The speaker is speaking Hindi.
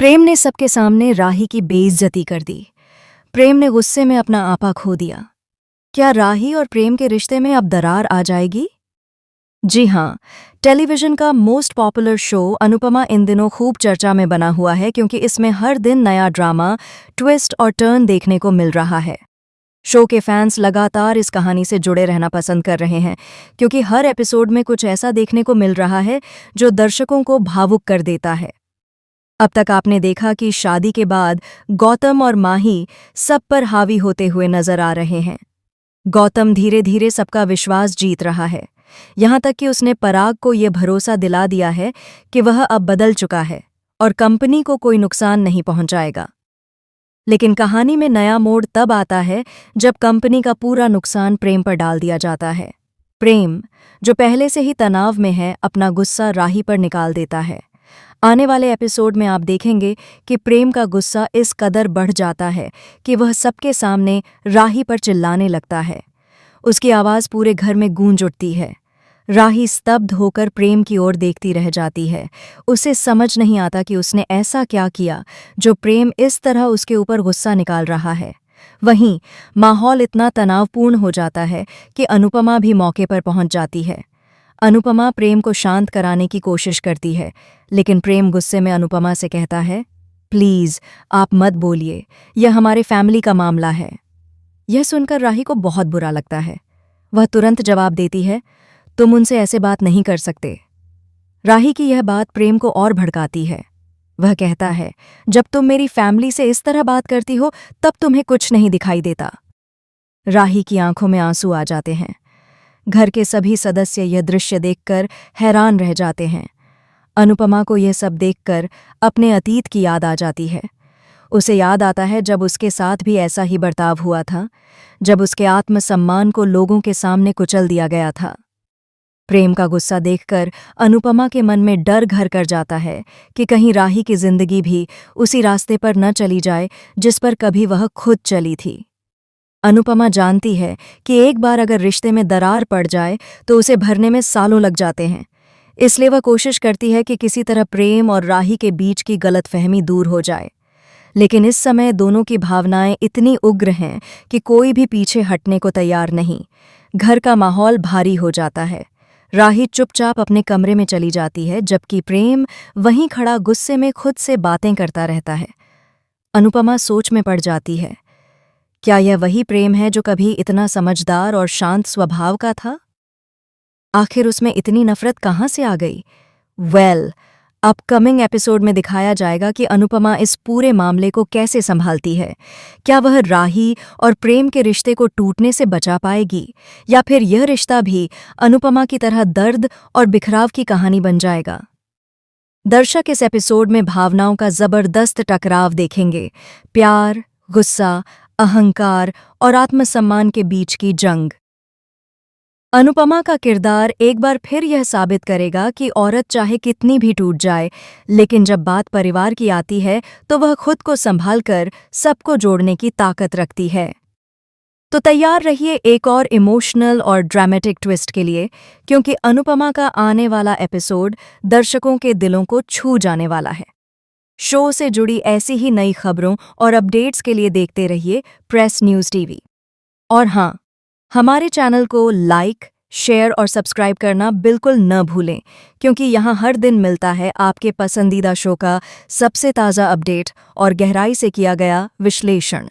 प्रेम ने सबके सामने राही की बेइज्जती कर दी। प्रेम ने गुस्से में अपना आपा खो दिया। क्या राही और प्रेम के रिश्ते में अब दरार आ जाएगी? जी हाँ, टेलीविजन का मोस्ट पॉपुलर शो अनुपमा इन दिनों खूब चर्चा में बना हुआ है क्योंकि इसमें हर दिन नया ड्रामा, ट्विस्ट और टर्न देखने को मिल रहा है। शो के फैंस लगातार इस कहानी से जुड़े रहना पसंद कर रहे हैं क्योंकि हर एपिसोड में कुछ ऐसा देखने को मिल रहा है जो दर्शकों को भावुक कर देता है। अब तक आपने देखा कि शादी के बाद गौतम और माही सब पर हावी होते हुए नजर आ रहे हैं। गौतम धीरे धीरे सबका विश्वास जीत रहा है, यहाँ तक कि उसने पराग को ये भरोसा दिला दिया है कि वह अब बदल चुका है और कंपनी को कोई नुकसान नहीं पहुंचाएगा। लेकिन कहानी में नया मोड़ तब आता है जब कंपनी का पूरा नुकसान प्रेम पर डाल दिया जाता है। प्रेम, जो पहले से ही तनाव में है, अपना गुस्सा राही पर निकाल देता है। आने वाले एपिसोड में आप देखेंगे कि प्रेम का गुस्सा इस कदर बढ़ जाता है कि वह सबके सामने राही पर चिल्लाने लगता है। उसकी आवाज़ पूरे घर में गूंज उठती है। राही स्तब्ध होकर प्रेम की ओर देखती रह जाती है। उसे समझ नहीं आता कि उसने ऐसा क्या किया जो प्रेम इस तरह उसके ऊपर गुस्सा निकाल रहा है। वहीं माहौल इतना तनावपूर्ण हो जाता है कि अनुपमा भी मौके पर पहुंच जाती है। अनुपमा प्रेम को शांत कराने की कोशिश करती है, लेकिन प्रेम गुस्से में अनुपमा से कहता है, प्लीज़ आप मत बोलिए, यह हमारे फैमिली का मामला है। यह सुनकर राही को बहुत बुरा लगता है। वह तुरंत जवाब देती है, तुम उनसे ऐसे बात नहीं कर सकते। राही की यह बात प्रेम को और भड़काती है। वह कहता है, जब तुम मेरी फैमिली से इस तरह बात करती हो तब तुम्हें कुछ नहीं दिखाई देता। राही की आंखों में आंसू आ जाते हैं। घर के सभी सदस्य यह दृश्य देखकर हैरान रह जाते हैं। अनुपमा को यह सब देखकर अपने अतीत की याद आ जाती है। उसे याद आता है जब उसके साथ भी ऐसा ही बर्ताव हुआ था, जब उसके आत्मसम्मान को लोगों के सामने कुचल दिया गया था। प्रेम का गुस्सा देखकर अनुपमा के मन में डर घर कर जाता है कि कहीं राही की जिंदगी भी उसी रास्ते पर न चली जाए जिस पर कभी वह खुद चली थी। अनुपमा जानती है कि एक बार अगर रिश्ते में दरार पड़ जाए तो उसे भरने में सालों लग जाते हैं। इसलिए वह कोशिश करती है कि किसी तरह प्रेम और राही के बीच की गलतफहमी दूर हो जाए। लेकिन इस समय दोनों की भावनाएं इतनी उग्र हैं कि कोई भी पीछे हटने को तैयार नहीं। घर का माहौल भारी हो जाता है। राही चुपचाप अपने कमरे में चली जाती है, जबकि प्रेम वहीं खड़ा गुस्से में खुद से बातें करता रहता है। अनुपमा सोच में पड़ जाती है, क्या यह वही प्रेम है जो कभी इतना समझदार और शांत स्वभाव का था? आखिर उसमें इतनी नफरत कहाँ से आ गई? अपकमिंग एपिसोड में दिखाया जाएगा कि अनुपमा इस पूरे मामले को कैसे संभालती है। क्या वह राही और प्रेम के रिश्ते को टूटने से बचा पाएगी, या फिर यह रिश्ता भी अनुपमा की तरह दर्द और बिखराव की कहानी बन जाएगा? दर्शक इस एपिसोड में भावनाओं का जबरदस्त टकराव देखेंगे। प्यार, गुस्सा, अहंकार और आत्मसम्मान के बीच की जंग। अनुपमा का किरदार एक बार फिर यह साबित करेगा कि औरत चाहे कितनी भी टूट जाए, लेकिन जब बात परिवार की आती है तो वह खुद को संभालकर सबको जोड़ने की ताकत रखती है। तो तैयार रहिए एक और इमोशनल और ड्रामेटिक ट्विस्ट के लिए, क्योंकि अनुपमा का आने वाला एपिसोड दर्शकों के दिलों को छू जाने वाला है। शो से जुड़ी ऐसी ही नई खबरों और अपडेट्स के लिए देखते रहिए प्रेस न्यूज़ टीवी। और हाँ, हमारे चैनल को लाइक, शेयर और सब्सक्राइब करना बिल्कुल न भूलें, क्योंकि यहाँ हर दिन मिलता है आपके पसंदीदा शो का सबसे ताज़ा अपडेट और गहराई से किया गया विश्लेषण।